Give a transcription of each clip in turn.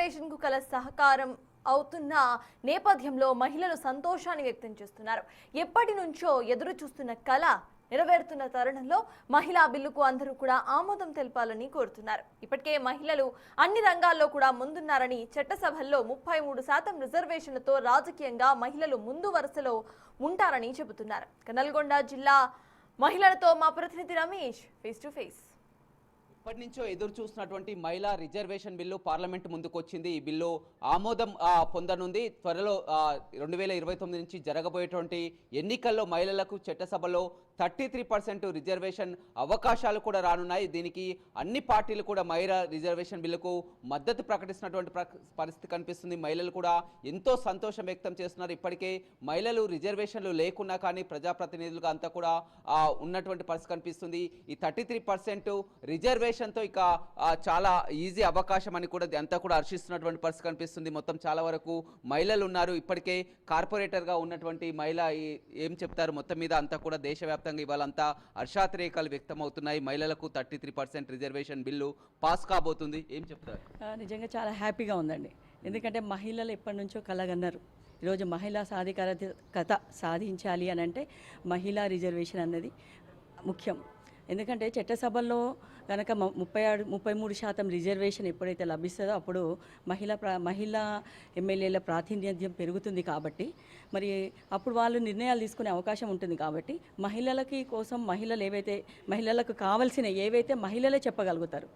రిజర్వేషన్కు కల సహకారం అవుతున్న నేపథ్యంలో మహిళలు సంతోషాన్ని వ్యక్తం చేస్తున్నారు. ఎప్పటి నుంచో ఎదురు చూస్తున్న కళ నెరవేరుతున్న తరుణంలో మహిళా బిల్లుకు అందరూ కూడా ఆమోదం తెలపాలని కోరుతున్నారు. ఇప్పటికే మహిళలు అన్ని రంగాల్లో కూడా ముందున్నారని, చట్టసభల్లో 33% రిజర్వేషన్లతో రాజకీయంగా మహిళలు ముందు వరుసలో ఉంటారని చెబుతున్నారు. నల్గొండ జిల్లా మహిళలతో మా ప్రతినిధి రమేష్ ఫేస్ టు ఫేస్. ఇప్పటి నుంచో ఎదురు చూస్తున్నటువంటి మహిళా రిజర్వేషన్ బిల్లు పార్లమెంట్ ముందుకు వచ్చింది. ఈ బిల్లు ఆమోదం పొందనుంది. త్వరలో 2029 నుంచి జరగబోయేటువంటి ఎన్నికల్లో మహిళలకు చట్టసభలో 33% రిజర్వేషన్ అవకాశాలు కూడా రానున్నాయి. దీనికి అన్ని పార్టీలు కూడా మహిళా రిజర్వేషన్ బిల్లుకు మద్దతు ప్రకటిస్తున్నటువంటి పరిస్థితి కనిపిస్తుంది. మహిళలు కూడా ఎంతో సంతోషం వ్యక్తం చేస్తున్నారు. ఇప్పటికే మహిళలు రిజర్వేషన్లు లేకున్నా కానీ ప్రజాప్రతినిధులుగా అంతా కూడా ఉన్నటువంటి పరిస్థితి కనిపిస్తుంది. ఈ 33% రిజర్వేషన్తో ఇక చాలా ఈజీ అవకాశం అని కూడా అంతా కూడా హర్షిస్తున్నటువంటి పరిస్థితి కనిపిస్తుంది. మొత్తం చాలా వరకు మహిళలు ఉన్నారు. ఇప్పటికే కార్పొరేటర్గా ఉన్నటువంటి మహిళ ఏం చెప్తారు? మొత్తం మీద అంతా కూడా దేశవ్యాప్తంగా ఇవాళంతా హర్షాతిరేకాలు వ్యక్తమవుతున్నాయి. మహిళలకు 33% రిజర్వేషన్ బిల్లు పాస్ కాబోతుంది. ఏం చెప్తారు? నిజంగా చాలా హ్యాపీగా ఉందండి. ఎందుకంటే మహిళలు ఎప్పటి నుంచో కలగన్నారు. ఈరోజు మహిళా సాధికారత సాధించాలి అని అంటే మహిళా రిజర్వేషన్ అన్నది ముఖ్యం. ఎందుకంటే చట్టసభల్లో కనుక 33% రిజర్వేషన్ ఎప్పుడైతే లభిస్తుందో అప్పుడు మహిళా ఎమ్మెల్యేల ప్రాతినిధ్యం పెరుగుతుంది. కాబట్టి మరి అప్పుడు వాళ్ళు నిర్ణయాలు తీసుకునే అవకాశం ఉంటుంది. కాబట్టి మహిళలకి కోసం మహిళలకు కావాల్సిన ఏవైతే మహిళలే చెప్పగలుగుతారు.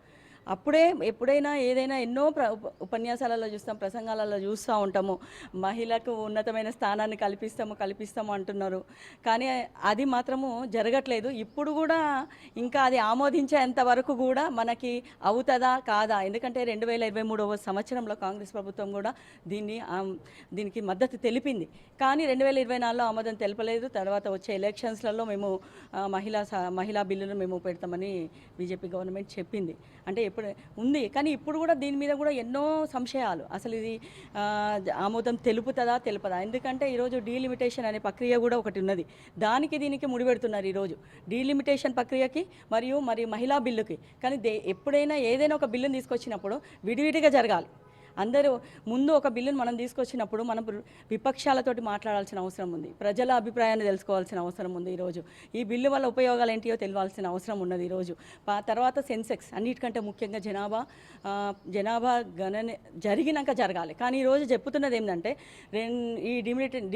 అప్పుడే ఎప్పుడైనా ఏదైనా ఎన్నో ఉపన్యాసాలలో చూస్తాం, ప్రసంగాలలో చూస్తూ ఉంటాము, మహిళకు ఉన్నతమైన స్థానాన్ని కల్పిస్తాము అంటున్నారు. కానీ అది మాత్రము జరగట్లేదు. ఇప్పుడు కూడా ఇంకా అది ఆమోదించేంత వరకు కూడా మనకి అవుతుందా కాదా? ఎందుకంటే 2023 సంవత్సరంలో కాంగ్రెస్ ప్రభుత్వం కూడా దీనికి మద్దతు తెలిపింది. కానీ 2024లో ఆమోదం తెలపలేదు. తర్వాత వచ్చే ఎలక్షన్స్లలో మేము మహిళా బిల్లును మేము పెడతామని బీజేపీ గవర్నమెంట్ చెప్పింది. అంటే ఎప్పుడు ఉంది, కానీ ఇప్పుడు కూడా దీని మీద కూడా ఎన్నో సంశయాలు. అసలు ఇది ఆమోదం తెలుపదా? ఎందుకంటే ఈరోజు డీలిమిటేషన్ అనే ప్రక్రియ కూడా ఒకటి ఉన్నది. దీనికి ముడిపెడుతున్నారు ఈరోజు డీలిమిటేషన్ ప్రక్రియకి మరియు మహిళా బిల్లుకి. కానీ ఎప్పుడైనా ఏదైనా ఒక బిల్లును తీసుకొచ్చినప్పుడు విడివిడిగా జరగాలి. అందరూ ముందు ఒక బిల్లును మనం తీసుకొచ్చినప్పుడు మనం విపక్షాలతోటి మాట్లాడాల్సిన అవసరం ఉంది. ప్రజల అభిప్రాయాన్ని తెలుసుకోవాల్సిన అవసరం ఉంది. ఈరోజు ఈ బిల్లు వల్ల ఉపయోగాలు ఏంటియో తెలియాల్సిన అవసరం ఉన్నది. ఈరోజు తర్వాత సెన్సెక్స్ అన్నిటికంటే ముఖ్యంగా జనాభా గణన జరిగినాక జరగాలి. కానీ ఈరోజు చెప్పుతున్నది ఏంటంటే ఈ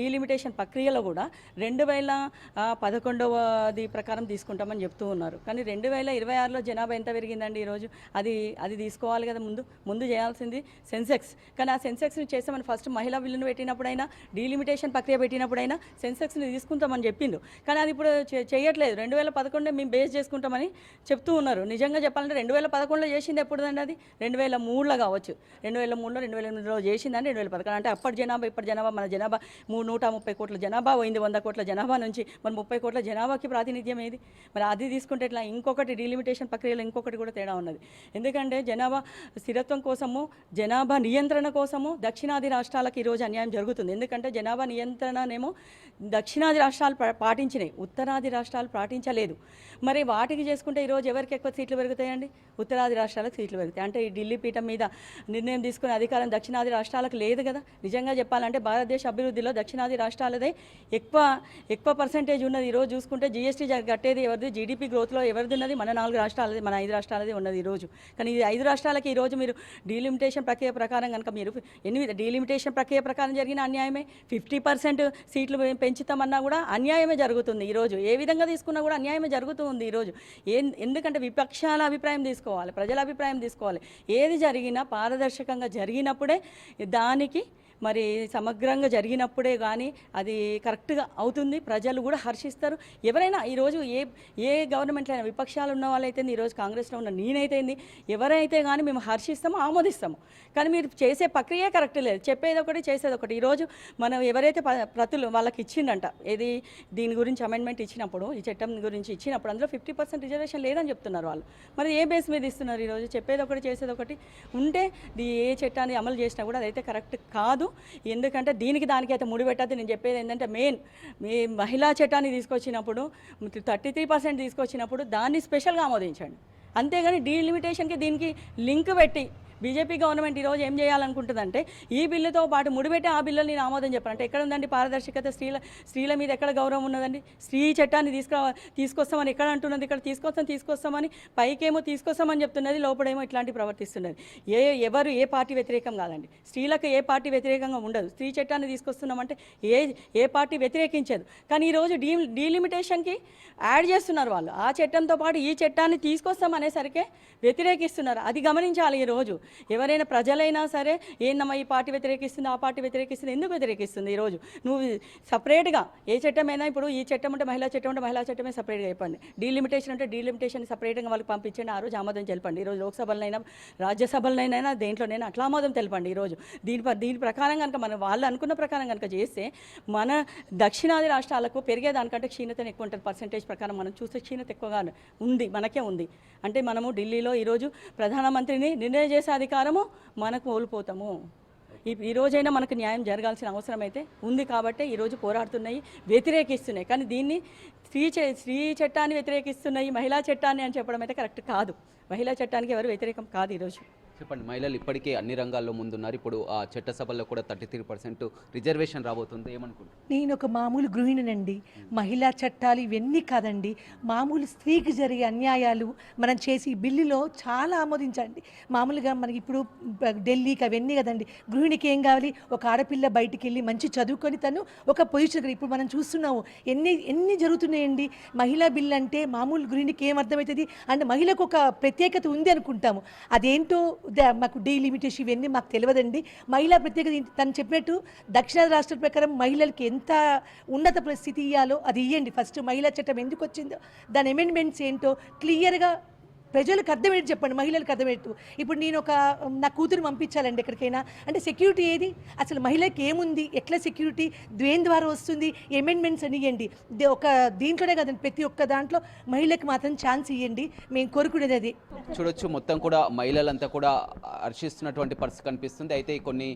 డీలిమిటేషన్ ప్రక్రియలో కూడా 2011 ప్రకారం తీసుకుంటామని చెప్తూ ఉన్నారు. కానీ 2026లో జనాభా ఎంత పెరిగిందండి? ఈరోజు అది తీసుకోవాలి కదా. ముందు చేయాల్సింది సెన్సెక్స్. కానీ ఆ సెన్సెక్స్ని చేసామని ఫస్ట్ మహిళా బిల్లును పెట్టినప్పుడైనా, డీలిమిటేషన్ ప్రక్రియ పెట్టినప్పుడైనా సెన్సెక్స్ని తీసుకుంటామని చెప్పిండు. కానీ అది ఇప్పుడు చేయట్లేదు. 2011 మేము బేస్ చేసుకుంటామని చెప్తూ ఉన్నారు. నిజంగా చెప్పాలంటే 2011లో చేసింది ఎప్పుడుదండి? అది 2003లో కావచ్చు. 2003లో 2008లో చేసిందని 2011. అంటే అప్పటి జనాభా ఇప్పటి జనాభా, మన జనాభా 130 కోట్ల జనాభా పోయింది. 100 కోట్ల జనాభా నుంచి మరి 30 కోట్ల జనాభాకి ప్రాతినిధ్యం ఏది? మరి అది తీసుకుంటే ఎట్లా? ఇంకొకటి డీలిమిటేషన్ ప్రక్రియలో ఇంకొకటి కూడా తేడా ఉన్నది. ఎందుకంటే జనాభా స్థిరత్వం కోసము, జనాభా నియంత్రణ కోసము దక్షిణాది రాష్ట్రాలకు ఈరోజు అన్యాయం జరుగుతుంది. ఎందుకంటే జనాభా నియంత్రణనేమో దక్షిణాది రాష్ట్రాలు పాటించినాయి, ఉత్తరాది రాష్ట్రాలు పాటించలేదు. మరి వాటికి చేసుకుంటే ఈరోజు ఎవరికి ఎక్కువ సీట్లు పెరుగుతాయండి? ఉత్తరాది రాష్ట్రాలకు సీట్లు పెరుగుతాయి. అంటే ఈ ఢిల్లీ పీఠం మీద నిర్ణయం తీసుకునే అధికారం దక్షిణాది రాష్ట్రాలకు లేదు కదా. నిజంగా చెప్పాలంటే భారతదేశ అభివృద్ధిలో దక్షిణాది రాష్ట్రాలదే ఎక్కువ పర్సెంటేజ్ ఉన్నది. ఈరోజు చూసుకుంటే జీఎస్టీ కట్టేది ఎవరిది? జీడిపి గ్రోత్లో ఎవరిది ఉన్నది? మన 5 రాష్ట్రాలదే ఉన్నది ఈరోజు. కానీ ఈ 5 రాష్ట్రాలకి ఈరోజు మీరు డీలిమిటేషన్ ప్రక్రియ ప్రకారం కనుక మీరు 8 డీలిమిటేషన్ ప్రక్రియ ప్రకారం జరిగిన అన్యాయమే. 50% సీట్లు పెంచుతామన్నా కూడా అన్యాయమే జరుగుతుంది. ఈరోజు ఏ విధంగా తీసుకున్నా కూడా అన్యాయమే జరుగుతుంది ఈరోజు. ఎందుకంటే విపక్షాల అభిప్రాయం తీసుకోవాలి, ప్రజల అభిప్రాయం తీసుకోవాలి. ఏది జరిగినా పారదర్శకంగా జరిగినప్పుడే, దానికి మరి సమగ్రంగా జరిగినప్పుడే కానీ అది కరెక్ట్గా అవుతుంది. ప్రజలు కూడా హర్షిస్తారు. ఎవరైనా ఈరోజు ఏ గవర్నమెంట్లో అయినా విపక్షాలు ఉన్న వాళ్ళైతే, ఈరోజు కాంగ్రెస్లో ఉన్న నేనైతే ఎవరైతే కానీ మేము హర్షిస్తామో ఆమోదిస్తాము. కానీ మీరు చేసే ప్రక్రియ కరెక్ట్ లేదు. చెప్పేది ఒకటి, చేసేది ఒకటి. ఈరోజు మనం ఎవరైతే ప్రతులు వాళ్ళకి ఇచ్చిండంట, దీని గురించి అమెండ్మెంట్ ఇచ్చినప్పుడు, ఈ చట్టం గురించి ఇచ్చినప్పుడు అందులో 50% రిజర్వేషన్ లేదని చెప్తున్నారు వాళ్ళు. మరి ఏ బేస్ మీద ఇస్తున్నారు? ఈరోజు చెప్పేది ఒకటి, చేసేది ఒకటి ఉంటే ఏ చట్టాన్ని అమలు చేసినా కూడా అదైతే కరెక్ట్ కాదు. ఎందుకంటే దానికైతే ముడిపెట్టద్దు. నేను చెప్పేది ఏంటంటే మీ మహిళా చట్టాన్ని తీసుకొచ్చినప్పుడు 33% తీసుకొచ్చినప్పుడు దాన్ని స్పెషల్గా ఆమోదించండి. అంతేగాని డీలిమిటేషన్కి దీనికి లింక్ పెట్టి బీజేపీ గవర్నమెంట్ ఈరోజు ఏం చేయాలనుకుంటుందంటే ఈ బిల్లుతో పాటు ముడిపెట్టి ఆ బిల్లుని నేను ఆమోదం చెప్పాలంటే ఎక్కడ ఉందండి పారదర్శకత? స్త్రీల మీద ఎక్కడ గౌరవం ఉన్నదండి? స్త్రీ చట్టాన్ని తీసుకొస్తామని ఎక్కడ అంటున్నది? ఇక్కడ తీసుకొస్తామని పైకేమో తీసుకొస్తామని చెప్తున్నది, లోపడేమో ఇట్లాంటి ప్రవర్తిస్తున్నది. ఎవరు ఏ పార్టీ వ్యతిరేకం కాదండి, స్త్రీలకు ఏ పార్టీ వ్యతిరేకంగా ఉండదు. స్త్రీ చట్టాన్ని తీసుకొస్తున్నామంటే ఏ పార్టీ వ్యతిరేకించదు. కానీ ఈరోజు డీలిమిటేషన్కి యాడ్ చేస్తున్నారు వాళ్ళు. ఆ చట్టంతో పాటు ఈ చట్టాన్ని తీసుకొస్తామనేసరికి వ్యతిరేకిస్తున్నారు. అది గమనించాలి. ఈరోజు ఎవరైనా ప్రజలైనా సరే ఏందమ్మా ఈ పార్టీ వ్యతిరేకిస్తుంది, ఆ పార్టీ వ్యతిరేకిస్తుంది, ఎందుకు వ్యతిరేకిస్తుంది? ఈరోజు నువ్వు సపరేట్గా ఏ చట్టమైనా, ఇప్పుడు ఈ చట్టం అంటే మహిళా చట్టం అంటే మహిళా చట్టమే సపరేట్గా చెప్పండి, డీలిమిటేషన్ అంటే డీలిమిటేషన్ సపరేట్గా వాళ్ళకి పంపించండి. ఆ రోజు ఆమోదం తెలపండి. ఈరోజు లోక్సభలనైనా రాజ్యసభలనైనా దేంట్లోనైనా అట్లా ఆమోదం తెలపండి. ఈరోజు దీని ప్రకారం కనుక మనం వాళ్ళు అనుకున్న ప్రకారం కనుక చేస్తే మన దక్షిణాది రాష్ట్రాలకు పెరిగేదానికంటే క్షీణత ఎక్కువ ఉంటుంది. పర్సెంటేజ్ ప్రకారం మనం చూస్తే క్షీణత ఎక్కువగా ఉంది, మనకే ఉంది. అంటే మనము ఢిల్లీలో ఈరోజు ప్రధానమంత్రిని నిర్ణయం చేసే అధికారము మనకు కోల్పోతాము. ఈ రోజైనా మనకు న్యాయం జరగాల్సిన అవసరం అయితే ఉంది. కాబట్టి ఈరోజు పోరాడుతున్నాయి, వ్యతిరేకిస్తున్నాయి. కానీ దీన్ని స్త్రీ చట్టాన్ని వ్యతిరేకిస్తున్నాయి, మహిళా చట్టాన్ని అని చెప్పడం అయితే కరెక్ట్ కాదు. మహిళా చట్టానికి ఎవరు వ్యతిరేకం కాదు. ఈరోజు చెప్పండి, మహిళలు ఇప్పటికే అన్ని రంగాల్లో ముందున్నారు. ఇప్పుడు ఆ చట్టసభల్లో కూడా 33% రిజర్వేషన్ రాబోతుంది, ఏమనుకుంటారు? నేను ఒక మామూలు గృహిణినండి. మహిళా చట్టాలు ఇవన్నీ కాదండి, మామూలు స్త్రీకి జరిగే అన్యాయాలు మనం చేసి ఈ బిల్లులో చాలా ఆమోదించండి. మామూలుగా మనకి ఇప్పుడు ఢిల్లీకి అవన్నీ కదండి, గృహిణికి ఏం కావాలి? ఒక ఆడపిల్ల బయటికి వెళ్ళి మంచి చదువుకొని తను ఒక పొజిషన్. ఇప్పుడు మనం చూస్తున్నాము ఎన్ని జరుగుతున్నాయండి. మహిళా బిల్లు అంటే మామూలు గృహిణికి ఏం అర్థమవుతుంది అంటే మహిళకు ఒక ప్రత్యేకత ఉంది అనుకుంటాము. అదేంటో మాకు డీలిమిటేషన్ ఇవన్నీ మాకు తెలియదండి. మహిళా ప్రత్యేకత తను చెప్పినట్టు దక్షిణాది రాష్ట్రాల ప్రకారం మహిళలకి ఎంత ఉన్నత స్థితి ఇవ్వాలో అది ఇవ్వండి. ఫస్ట్ మహిళా చట్టం ఎందుకు వచ్చిందో దాని అమెండ్మెంట్స్ ఏంటో క్లియర్గా ప్రజలకు అర్థమయ్యేది చెప్పండి, మహిళలకు అర్థమయ్యేట్టు. ఇప్పుడు నేను నా కూతురు పంపించాలండి ఎక్కడికైనా అంటే సెక్యూరిటీ ఏది? అసలు మహిళకి ఏముంది, ఎట్లా సెక్యూరిటీ దేని ద్వారా వస్తుంది? అమెండ్మెంట్స్ అని ఇవ్వండి. ఒక దీంట్లోనే కదండి, ప్రతి ఒక్క దాంట్లో మహిళకి మాత్రం ఛాన్స్ ఇవ్వండి. మేము కోరుకునేది అది. చూడొచ్చు, మొత్తం కూడా మహిళలంతా కూడా హర్షిస్తున్నటువంటి పరిస్థితి కనిపిస్తుంది. అయితే కొన్ని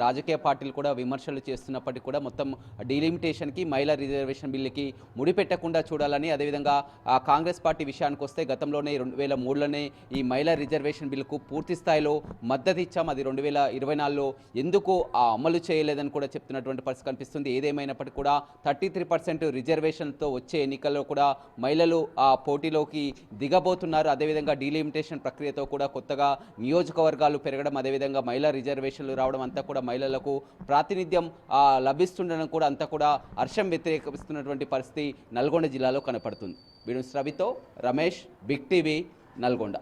రాజకీయ పార్టీలు కూడా విమర్శలు చేస్తున్నప్పటికీ కూడా మొత్తం డీలిమిటేషన్కి మహిళా రిజర్వేషన్ బిల్లుకి ముడిపెట్టకుండా చూడాలని, అదేవిధంగా కాంగ్రెస్ పార్టీ విషయానికి వస్తే గతంలోనే 2003లోనే ఈ మహిళా రిజర్వేషన్ బిల్లుకు పూర్తి స్థాయిలో మద్దతు ఇచ్చాం. అది 2024లో ఎందుకు అమలు చేయలేదని కూడా చెప్తున్నటువంటి పరిస్థితి కనిపిస్తుంది. ఏదేమైనప్పటికీ కూడా 33% రిజర్వేషన్తో వచ్చే ఎన్నికల్లో కూడా మహిళలు ఆ పోటీలోకి దిగబోతున్నారు. అదేవిధంగా డీలిమిటేషన్ ప్రక్రియతో కూడా కొత్తగా నియోజకవర్గాలు పెరగడం, అదేవిధంగా మహిళా రిజర్వేషన్లు రావడం అంతా కూడా మహిళలకు ప్రాతినిధ్యం లభిస్తుండడం కూడా అంతా కూడా హర్షం వ్యతిరేకిస్తున్నటువంటి పరిస్థితి నల్గొండ జిల్లాలో కనపడుతుంది. వీడు రవితో రమేష్, బిగ్ టీవీ, నల్గొండ.